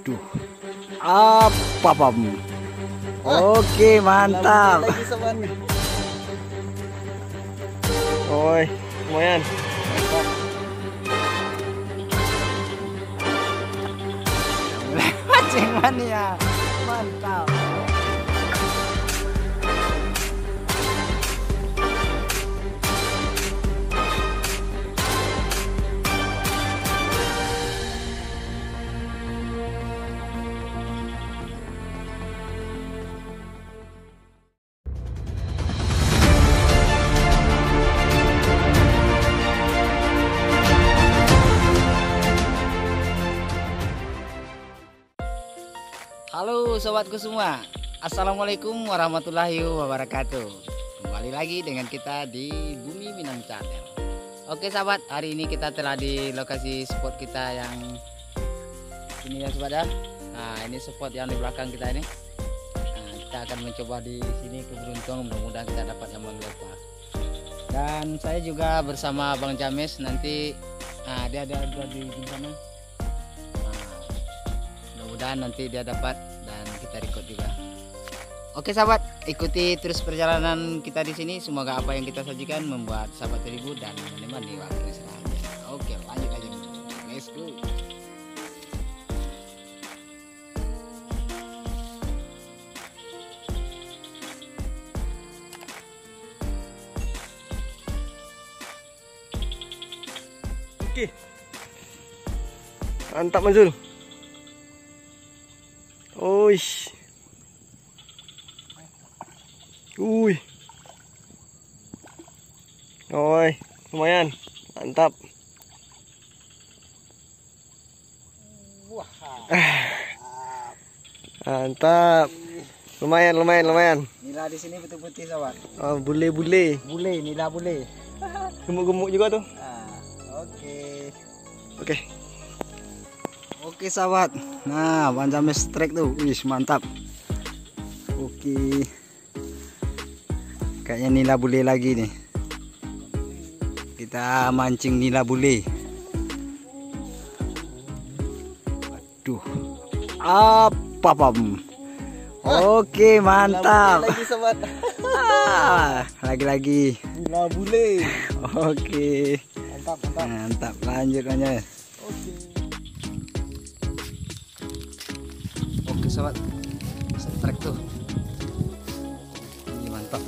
Waduh, apa pam? Oke, mantap. Lagi sobat. Oi, lumayan. Mancing mania, mantap. Halo sobatku semua, assalamualaikum warahmatullahi wabarakatuh. Kembali lagi dengan kita di Bumi Minang Channel. Oke sahabat, hari ini kita telah di lokasi spot kita yang ini ya sobat ya. Nah ini spot yang di belakang kita ini. Nah, kita akan mencoba di sini keberuntungan, mudah-mudahan kita dapat yang menglepas. Dan saya juga bersama Bang James nanti. Nah dia ada di sana. Dan nanti dia dapat dan kita record juga. Oke sahabat, ikuti terus perjalanan kita di sini. Semoga apa yang kita sajikan membuat sahabat terhibur dan menemani waktu selanjutnya. Oke, lanjut aja. Let's go. Oke. Mantap Manzul. Oish. Ui. Oi, lumayan. Mantap. Wah. Mantap. Lumayan. Nila di sini betul-betul sobat. Oh, bule. Bule, nila bule. Gemuk-gemuk juga tuh. Oke. Oke sahabat. Nah, Bang James strike tuh. Wih, mantap. Oke. Kayaknya nila bule lagi nih. Kita mancing nila bule. Waduh. Apa pam? Oke, mantap. Lagi sobat. Lagi-lagi. Nila bule. Oke. Mantap. Mantap. Lanjut aja. Oke sobat, strike tuh. Ini mantap.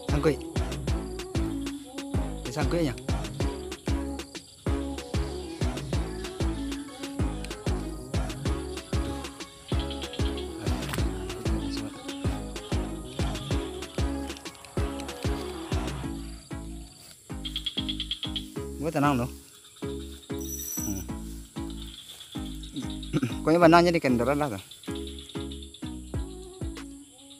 Sangkui. Sangkuinya. Gue tenang loh. Kayaknya bananya di kendaraan lah.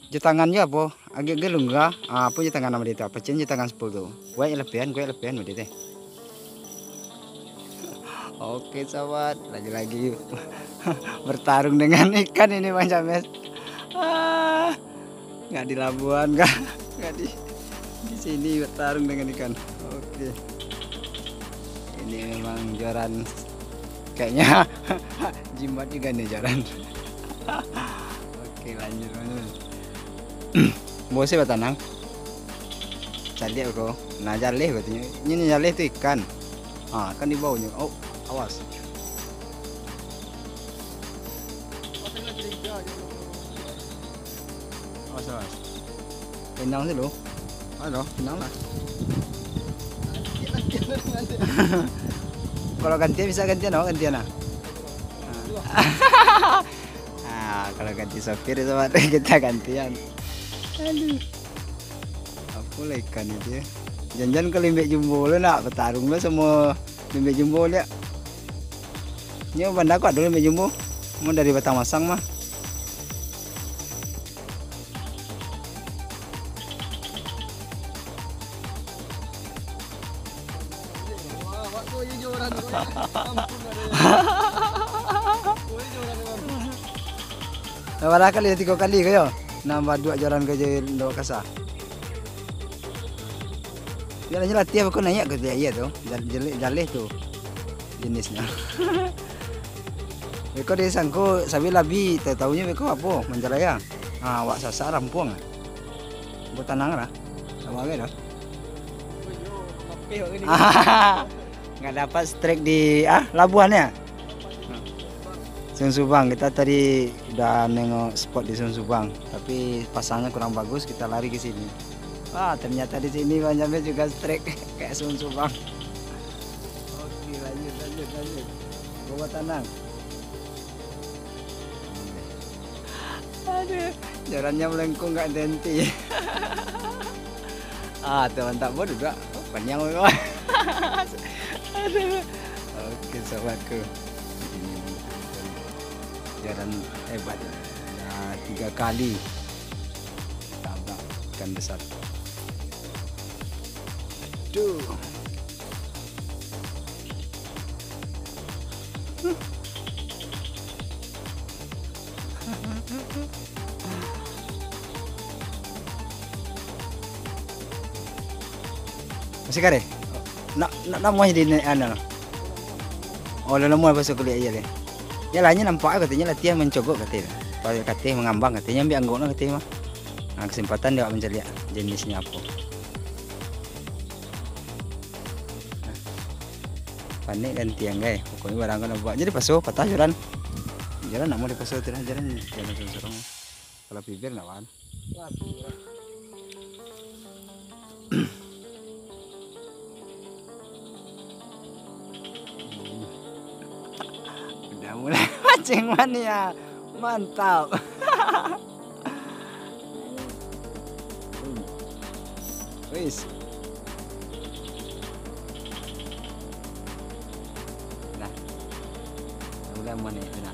Tangannya apa? Agak gelung enggak? Apa tangan nama dia? Apa cen tangan 10 tuh? Gue lepian sama dia. Oke sahabat, lagi-lagi bertarung dengan ikan ini Bang James. Nggak di Labuan, nggak di sini bertarung dengan ikan. Oke. Ini memang joran kayaknya jimat juga nih joran. Oke lanjut. Bosnya batanang cari kok. Nah jaleh katanya. Ini jaleh itu ikan. Kan di bawahnya. Oh awas. Awas. Pinang sih lo. Aduh pinang lah. Kalau gantian bisa gantian kalau ganti sopir sobat kita gantian. Aduh, apa lah ikan itu ya. Jangan ke limbek jumbo lo nak bertarung lo semua limbek jumbo dia. Ini benda kuat dulu limbek jumbo. Mau dari Batang Masang mah. Berapa kali 3 kali kayo nambah 2 joran ke Jawa Kasar. Jalannya latih aku nanya ke dia iya tuh. Jaleh tuh jenisnya. Beko dia sangko sabi labi tahunya beko apa menjalaya. Ah, wak sasa rampung. Buat tanang lah. Sama aja dah. Nggak dapat strike di labuannya. Sun Subang, kita tadi udah nengok spot di Sun Subang, tapi pasangnya kurang bagus, kita lari ke sini. Wah, ternyata di sini banyaknya juga strike kayak Sun Subang. Oke, lanjut. Bawa tanang. Aduh, jalannya melengkung nggak denti. Teman tak bodoh juga, panjang memang. Aduh. Oke, sahabatku. Jalan hebat ya. Nah, 3 kali tabrak ikan besar. Aduh. Masih kare? Nak mau di ano. Oh, lo mau pasok kuliah aja deh. Ya lainnya nampak katanya latihan mencogok katanya. Kalau katanya mengambang katanya ambil anggotnya katanya mah. Nah, kesempatan dia mencari jenisnya apa. Nah, panik dan tiang guys. Pokoknya barang kan buat. Jadi paso patah jalan. Jalan nak mau dipaso jalan sorong. Kalau bibir nak wan. Mulai mancing mania, mantap. Wis. Nah, mulai mana ya?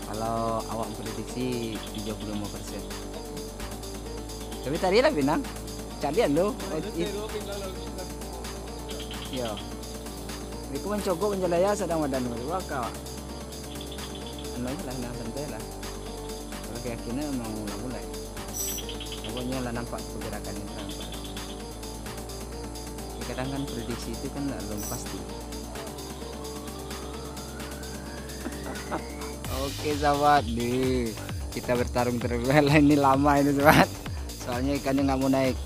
Kalau awak prediksi 35%. Tapi tadi lah Pinang. Cadian lo. Yo. Iku mencogok menjalaya sedang wadan waka. Anu aja lah santai lah. Kalau keyakinan memang mulai. Pokoknya lah nampak pergerakan yang tampak. Kadang kan prediksi itu kan belum pasti. Oke sahabat, nih kita bertarung terus. Ini lama ini sahabat. Soalnya ikannya nggak mau naik.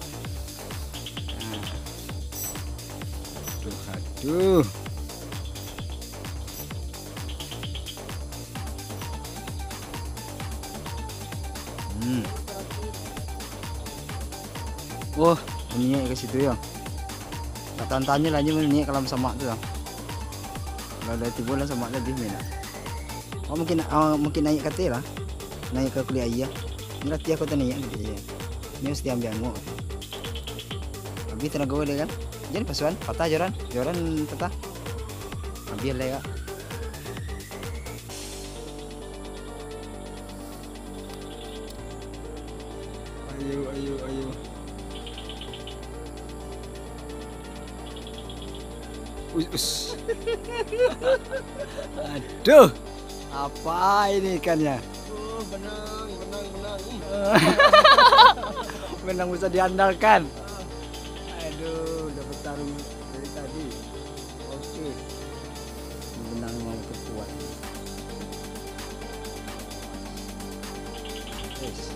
Aduh. Wah, minyak ke situ ya. Tanya lagi minyak kalau sama tuh ya. Kalau ada timbul lah sama lebih minyak. Oh mungkin naik ke lah. Naik ke kuliah iya. Enggak tiap kota naik gitu ya. Ini mesti ambil anggo. Habis tenaga gue kan. Jadi pasuan patah joran patah. Ambil lah ya. Ayo. Us. Aduh. Apa ini ikannya? Oh, benang. Benang bisa diandalkan. Aduh, udah bertarung dari tadi. Oke. Benang mau terkuat. Yes.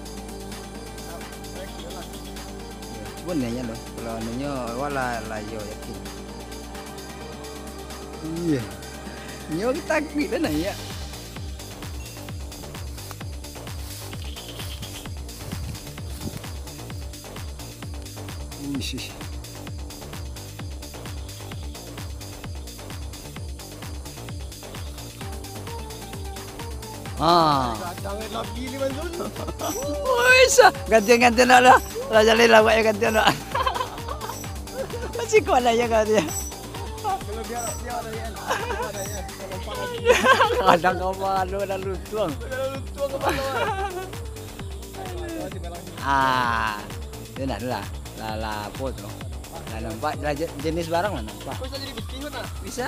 Bunyinya loh. Kalau anunya wala layo yakin. Iya. Nyo kita gitu nah ya. Wih. Gantian lah. Raja Lela ya gantian lah. Masih kuat aja gantian. Kalau dia ada ya. Kadang kau malu dan lutuang. Itu nak lah. Lala pot loh. Lah nampak jenis barang lah nampak. Bisa jadi biskuit nak? Bisa.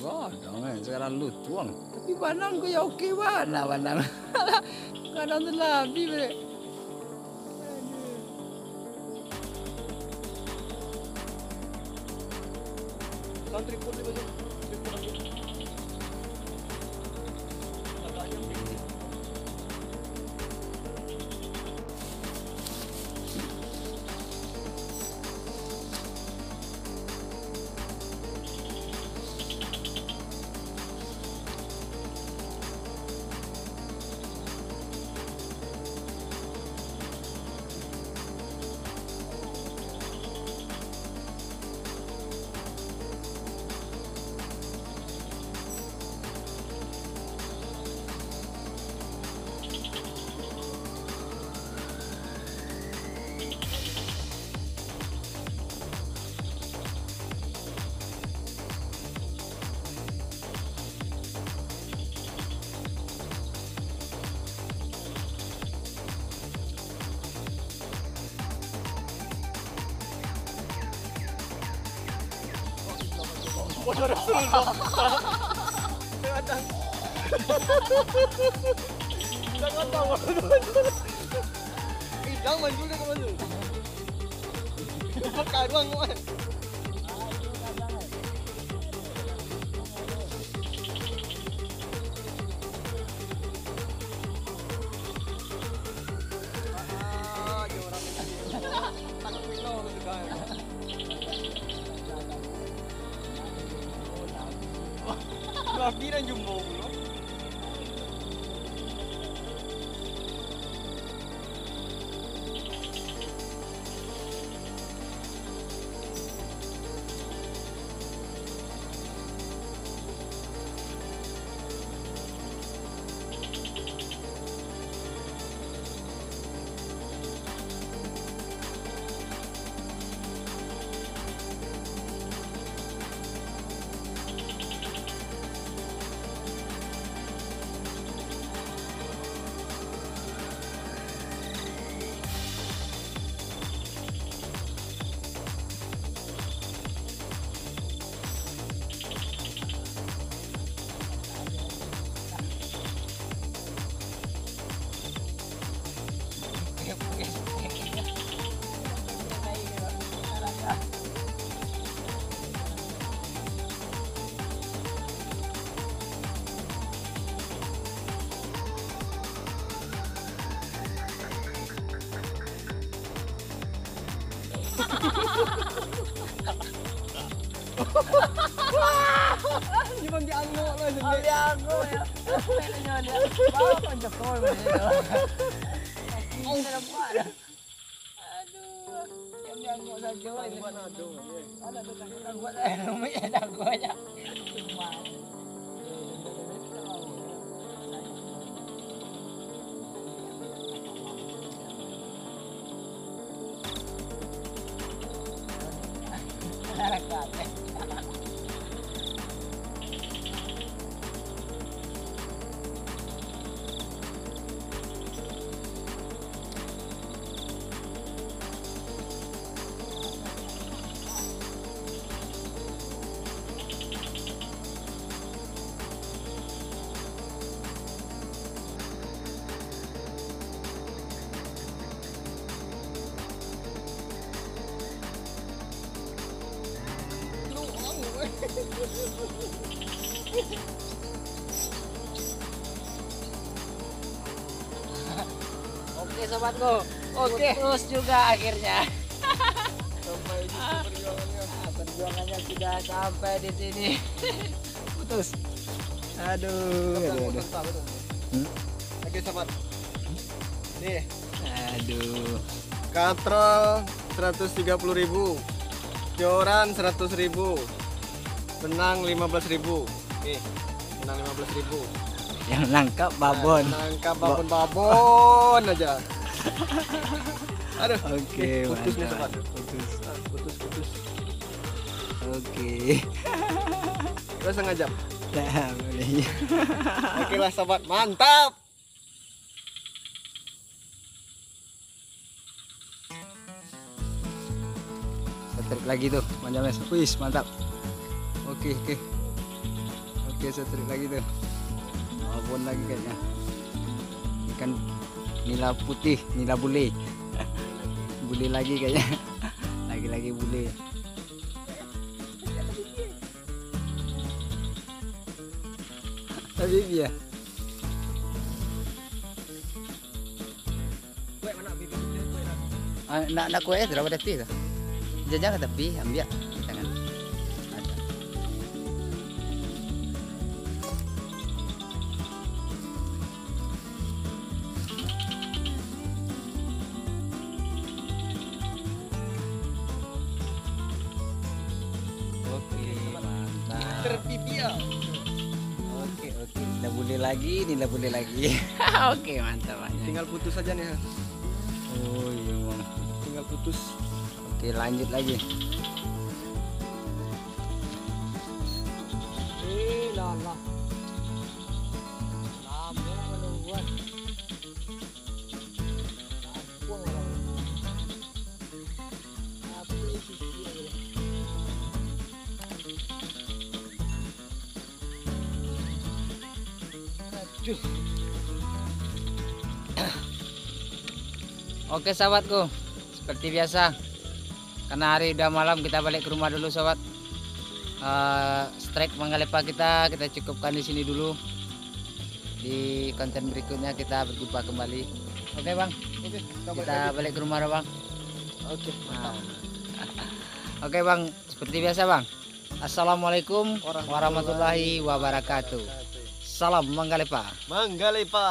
Banang sekarang lu tuang. Tapi banang gue ya oke mana banang. Kadang terlebih bre. Kan tripod di baju. Tripod lagi. Agaknya tinggi. Bodoh Rasul dong. Jangan tahu. Hilang manjul dia ke manjul. Pakai doang kan. Rapi dan jumbo pula. Gimana dianggo lah sendiri. Dianggo ya. Mainnya dia. Bawa kan jekol mainnya. Oh, serempat. Aduh. Yang dianggo saja ini. Buat nado. Ada tukang buat rumit ada gua aja. Cuma. Oke sobatku, oke terus juga akhirnya. Sampai di perjuangannya. Perjuangannya sudah sampai di sini. Putus. Aduh. Oke sobat. Nih, Aduh. katrol 130.000, joran 100.000, benang 15.000. Nih, benang 15.000. Yang nangkap babon. Nangkap babon aja. Aduh. Oke, putus nih mantap. sobat. Putus. Oke. Udah setengah jam. Nah, boleh. Oke lah sobat, mantap. Tarik lagi tuh, panjangnya. Wis, mantap. Oke. Oke, setrik lagi tuh. Babon lagi kayaknya. Ikan nila putih, nila bule. Bule lagi kayaknya. Lagi-lagi bule. Tapi dia. Nak kue berapa detik tu? Jangan ke tepi, ambil jangan. Ada. Oke, mantap. Terpipiau. Oke, nila bule lagi, nila bule lagi. Oke, mantap. Tinggal putus saja nih. Oh iya bang. Tinggal putus. Oke, lanjut lagi. Lala. Lama menungguan. Buang orang. Apa isi dia? Aduh. Oke sahabatku, seperti biasa, karena hari udah malam kita balik ke rumah dulu sahabat. Strike Manggalepa kita cukupkan di sini dulu. Di konten berikutnya kita berjumpa kembali. Oke bang, Oke, kita balik ke rumah dah, bang. Oke. Nah. Oke bang, seperti biasa bang. Assalamualaikum warahmatullahi wabarakatuh. Salam Manggalepa. Manggalepa.